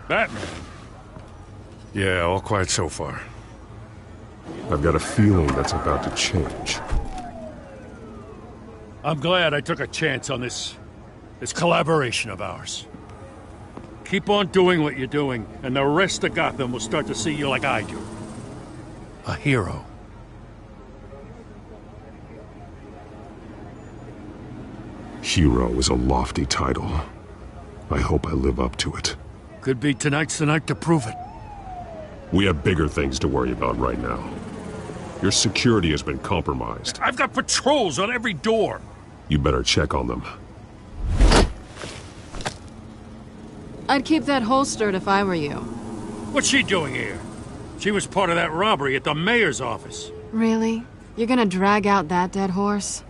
Batman? Yeah, all quiet so far. I've got a feeling that's about to change. I'm glad I took a chance on this collaboration of ours. Keep on doing what you're doing, and the rest of Gotham will start to see you like I do. A hero. Hero is a lofty title. I hope I live up to it. Could be tonight's the night to prove it. We have bigger things to worry about right now. Your security has been compromised. I've got patrols on every door. You better check on them. I'd keep that holstered if I were you. What's she doing here? She was part of that robbery at the mayor's office. Really? You're gonna drag out that dead horse?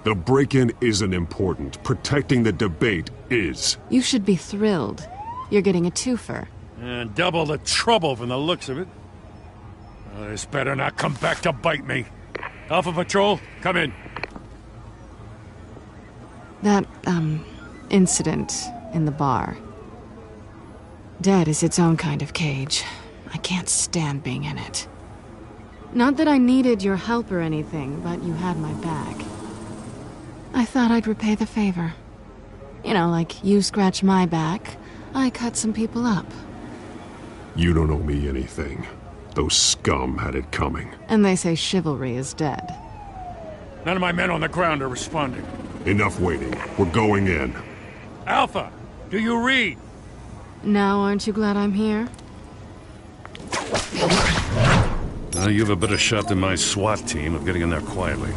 The break-in isn't important. Protecting the debate is. You should be thrilled. You're getting a twofer. And double the trouble from the looks of it. This better not come back to bite me. Alpha Patrol, come in. That, incident in the bar. Dead is its own kind of cage. I can't stand being in it. Not that I needed your help or anything, but you had my back. I thought I'd repay the favor. You know, like you scratch my back, I cut some people up. You don't owe me anything. Those scum had it coming. And they say chivalry is dead. None of my men on the ground are responding. Enough waiting. We're going in. Alpha, do you read? Now aren't you glad I'm here? You have a better shot than my SWAT team of getting in there quietly.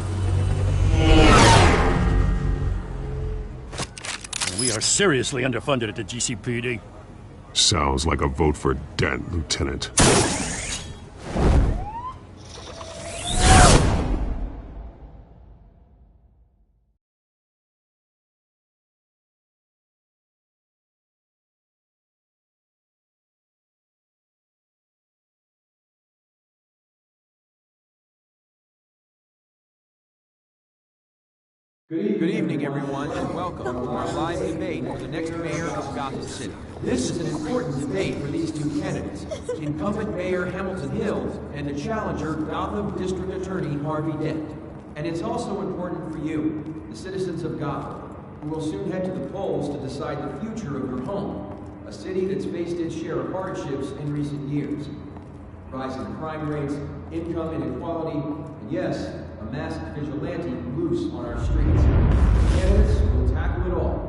We are seriously underfunded at the GCPD. Sounds like a vote for Dent, Lieutenant. Good evening, everyone, and welcome to our live debate for the next mayor of Gotham City. This is an important debate for these two candidates, incumbent Mayor Hamilton Hill and the challenger, Gotham District Attorney Harvey Dent. And it's also important for you, the citizens of Gotham, who will soon head to the polls to decide the future of your home, a city that's faced its share of hardships in recent years. Rising crime rates, income inequality, and yes, a masked vigilante loose on our streets. Candidates will tackle it all.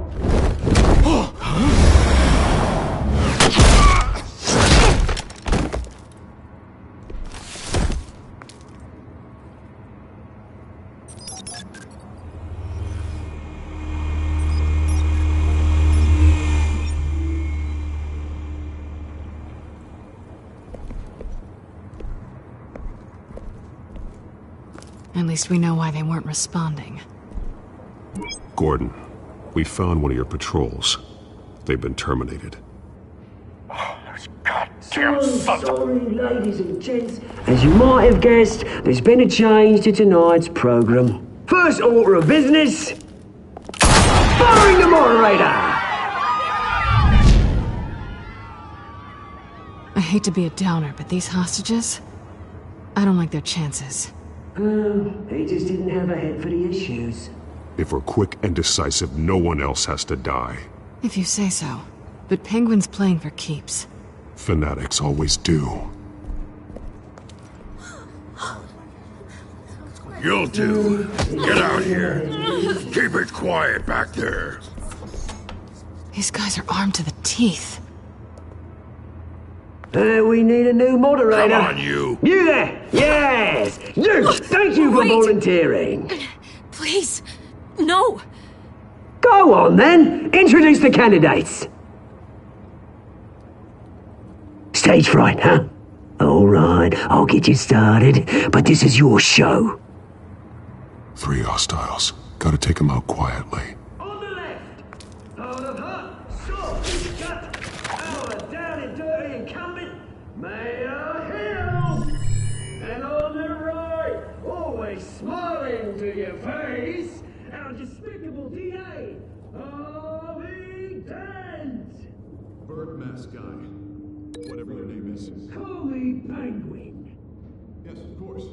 At least we know why they weren't responding. Gordon, we found one of your patrols. They've been terminated. Sorry, ladies and gents. As you might have guessed, there's been a change to tonight's program. First order of business, firing the moderator! I hate to be a downer, but these hostages? I don't like their chances. He just didn't have a head for the issues. If we're quick and decisive, no one else has to die. If you say so. But Penguin's playing for keeps. Fanatics always do. You'll do. Get out here. Keep it quiet back there. These guys are armed to the teeth. We need a new moderator. Come on, you. You there! Yes! You! Thank you for volunteering. Please, no. Go on, then. Introduce the candidates. Stage fright, huh? All right, I'll get you started, but this is your show. 3 hostiles. Gotta take them out quietly. On the left, out of hot, soft, gut, our down and dirty incumbent, Mayor Hill. And on the right, always smiling to your face, our despicable DA, Harvey Dent. Bird mask guy. Whatever your name is. Call me Penguin. Yes, of course.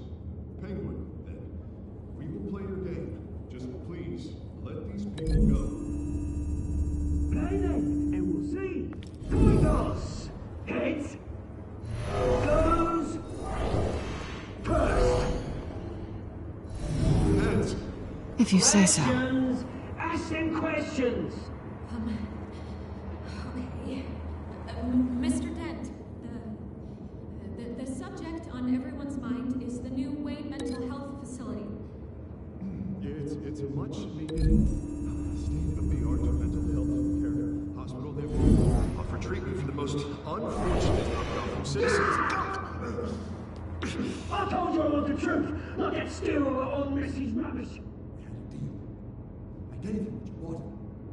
If you say so. Ask them questions! Okay. Mr. Dent, the subject on everyone's mind is the new Wayne Mental Health Facility. It's a much needed state-of-the-art mental health care hospital. They will offer treatment for the most unfortunate of Gotham citizens. I told you I want the truth, not that stew on Mrs. Rubbish. I gave you what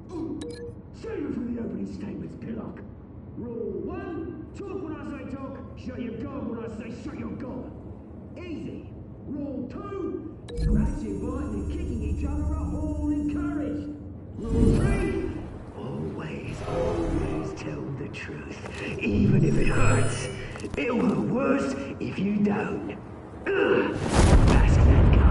you wanted. Save it for the opening statements, Pillock. Rule 1, talk when I say talk, shut your gob when I say shut your gob. Easy. Rule 2, scratching, biting and kicking each other are all encouraged. Rule 3, always tell the truth, even if it hurts. It'll hurt worse if you don't. Ask that guy.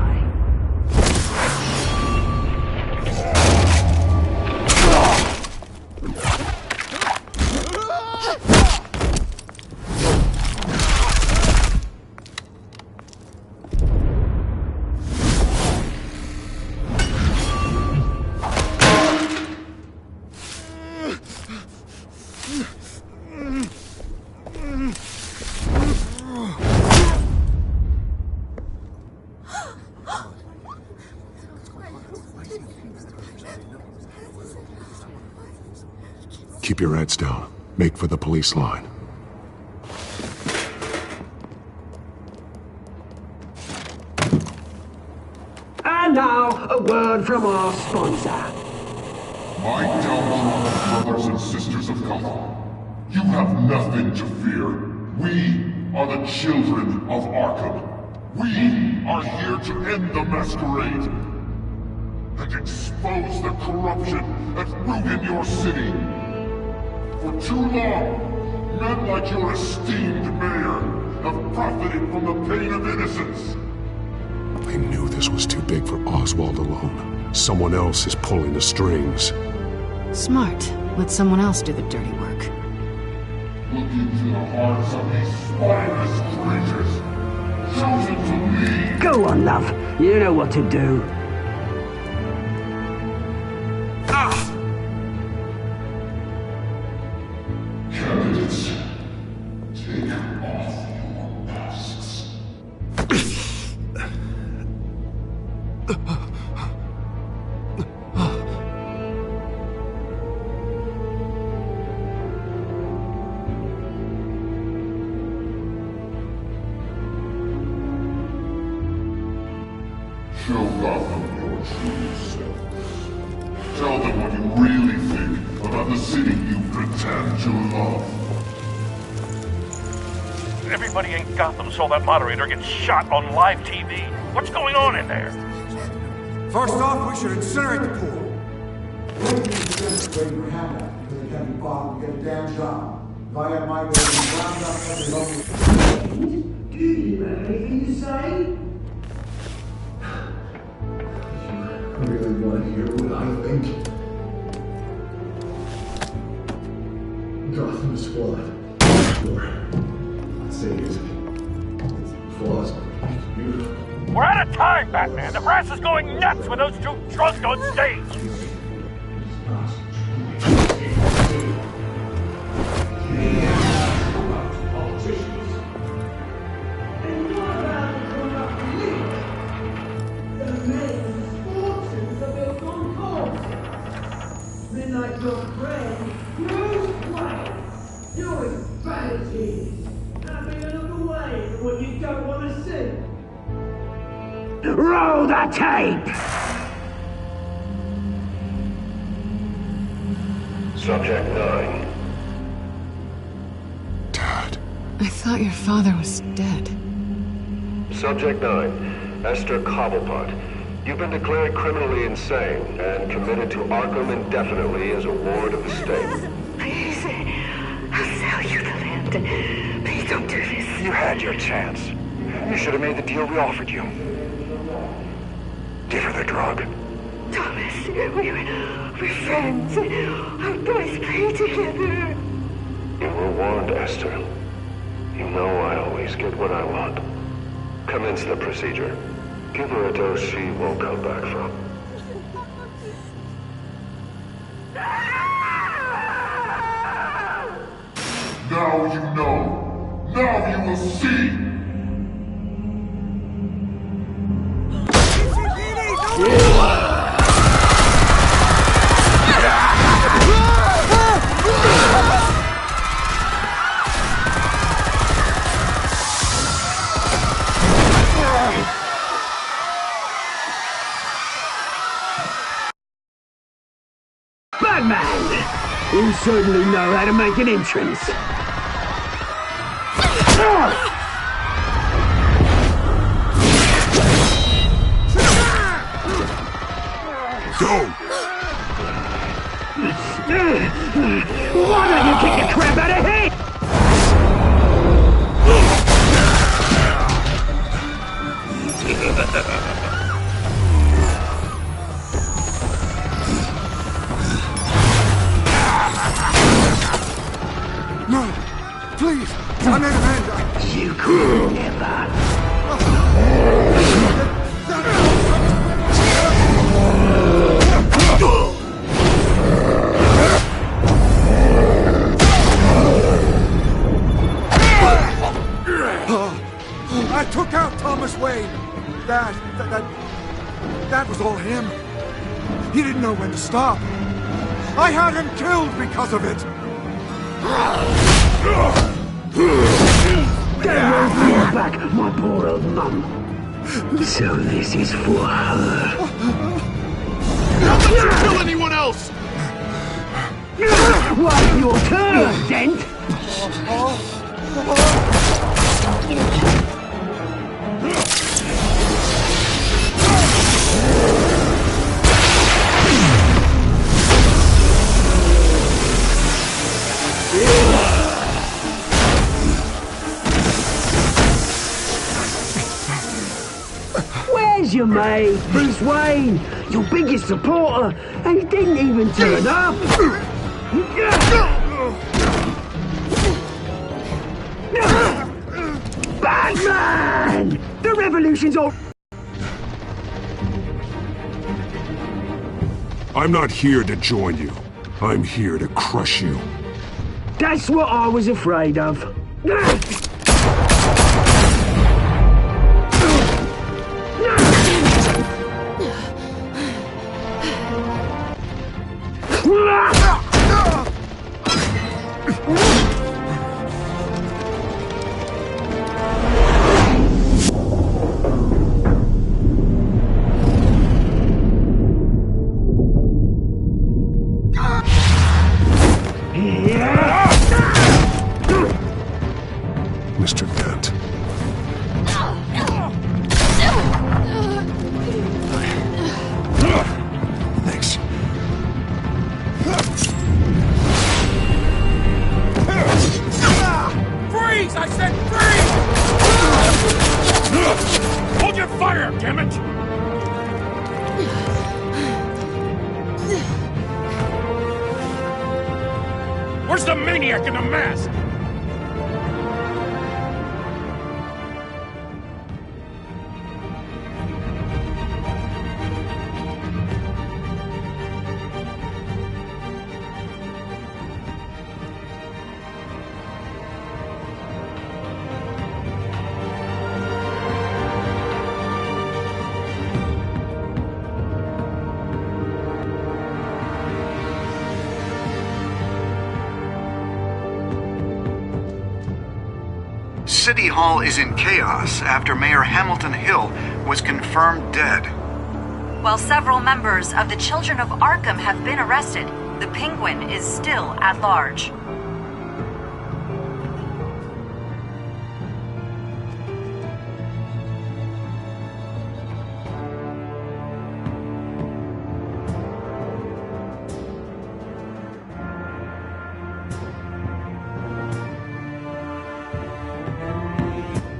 Keep your heads down. Make for the police line. And now, a word from our sponsor. My downtrodden brothers and sisters of Gotham, you have nothing to fear. We are the children of Arkham. We are here to end the masquerade and expose the corruption that ruined your city. For too long, men like your esteemed mayor have profited from the pain of innocence. I knew this was too big for Oswald alone. Someone else is pulling the strings. Smart. Let someone else do the dirty work. Look into the hearts of these spineless creatures, chosen to lead. Go on, love. You know what to do. Candidates, take off your masks. Show Gotham your true self. Tell them what you really think about the city you pretend to love. Everybody in Gotham saw that moderator get shot on live TV. What's going on in there? First off, we should incinerate the pool. Waiting for handout because it can't be bought and get a damn job. If I had my way, we'd round up every local. Do you have anything to say? I really want to hear what I think. Gotham is flawed. Sure. I'd say it isn't. Flaws make beautiful. We're out of time, Batman. The press is going nuts with those two drunks on stage. Midnight your friend, Bruce Wayne. You're as bad as he is. Having a look away from what you don't want to see. Roll the tape! Subject 9. I thought your father was dead. Subject 9. Esther Cobblepot. You've been declared criminally insane and committed to Arkham indefinitely as a ward of the state. Please, I'll sell you the land. Please don't do this. You had your chance. You should have made the deal we offered you. Give her the drug. Thomas, we're friends. Our boys play together. You were warned, Esther. You know I always get what I want. Commence the procedure. Give her a dose she won't come back from. Now you know. Now you will see. Batman! You certainly know how to make an entrance. Go! Why don't you kick the crap out of him? No! Please! I made an end! You could never. I took out Thomas Wayne! That was all him. He didn't know when to stop. I had him killed because of it! Don't hold me back, my poor old mum. So this is for her. Don't let you kill anyone else! Well, your turn, Dent! Where's your mate, Bruce Wayne? Your biggest supporter, and he didn't even turn up. Batman! The revolution's all... I'm not here to join you. I'm here to crush you. That's what I was afraid of. Mr. Dent. Thanks. Freeze! I said freeze! Hold your fire, damn it! Where's the maniac in the mask? City Hall is in chaos after Mayor Hamilton Hill was confirmed dead. While several members of the Children of Arkham have been arrested, the Penguin is still at large.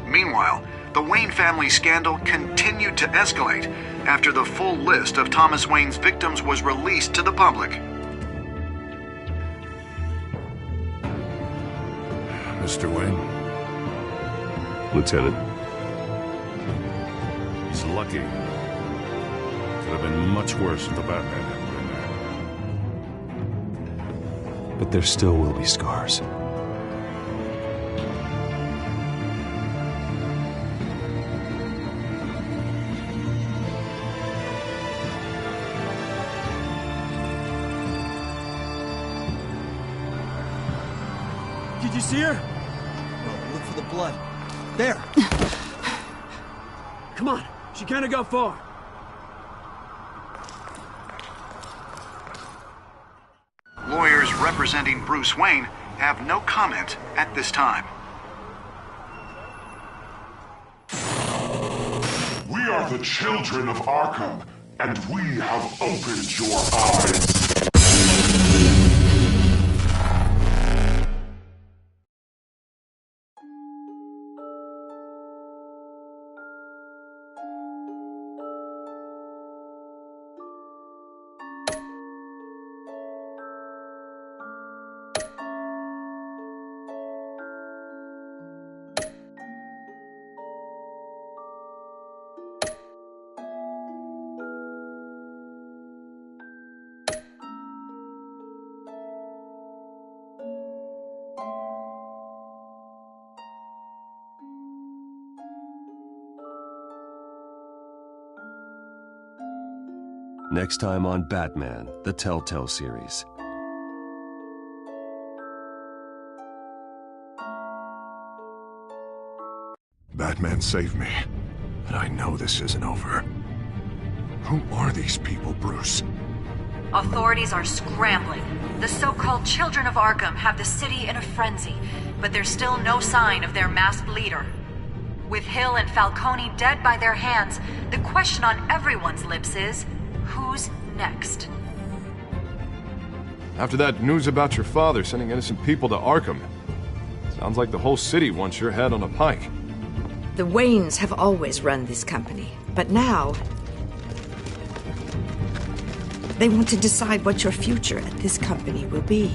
Meanwhile, the Wayne family scandal continued to escalate after the full list of Thomas Wayne's victims was released to the public. Mr. Wayne? Lieutenant. He's lucky. Could have been much worse if the Batman hadn't been there. But there still will be scars. Did you see her? Oh, look for the blood. There! Come on, she can't have got far. Lawyers representing Bruce Wayne have no comment at this time. We are the children of Arkham, and we have opened your eyes. Next time on Batman, the Telltale series. Batman saved me, but I know this isn't over. Who are these people, Bruce? Authorities are scrambling. The so-called Children of Arkham have the city in a frenzy, but there's still no sign of their masked leader. With Hill and Falcone dead by their hands, the question on everyone's lips is, who's next? After that news about your father sending innocent people to Arkham, sounds like the whole city wants your head on a pike. The Waynes have always run this company, but now they want to decide what your future at this company will be.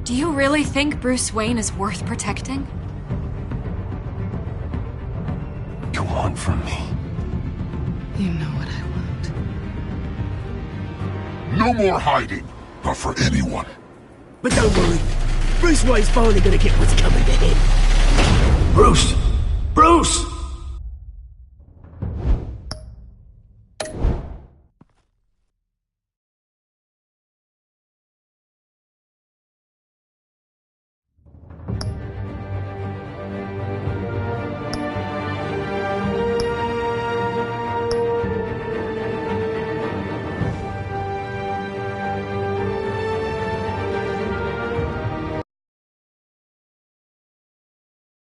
Do you really think Bruce Wayne is worth protecting? You want from me? You know what I want. No more hiding, not for anyone. But don't worry, Bruce Wayne's finally gonna get what's coming to him. Bruce! Bruce!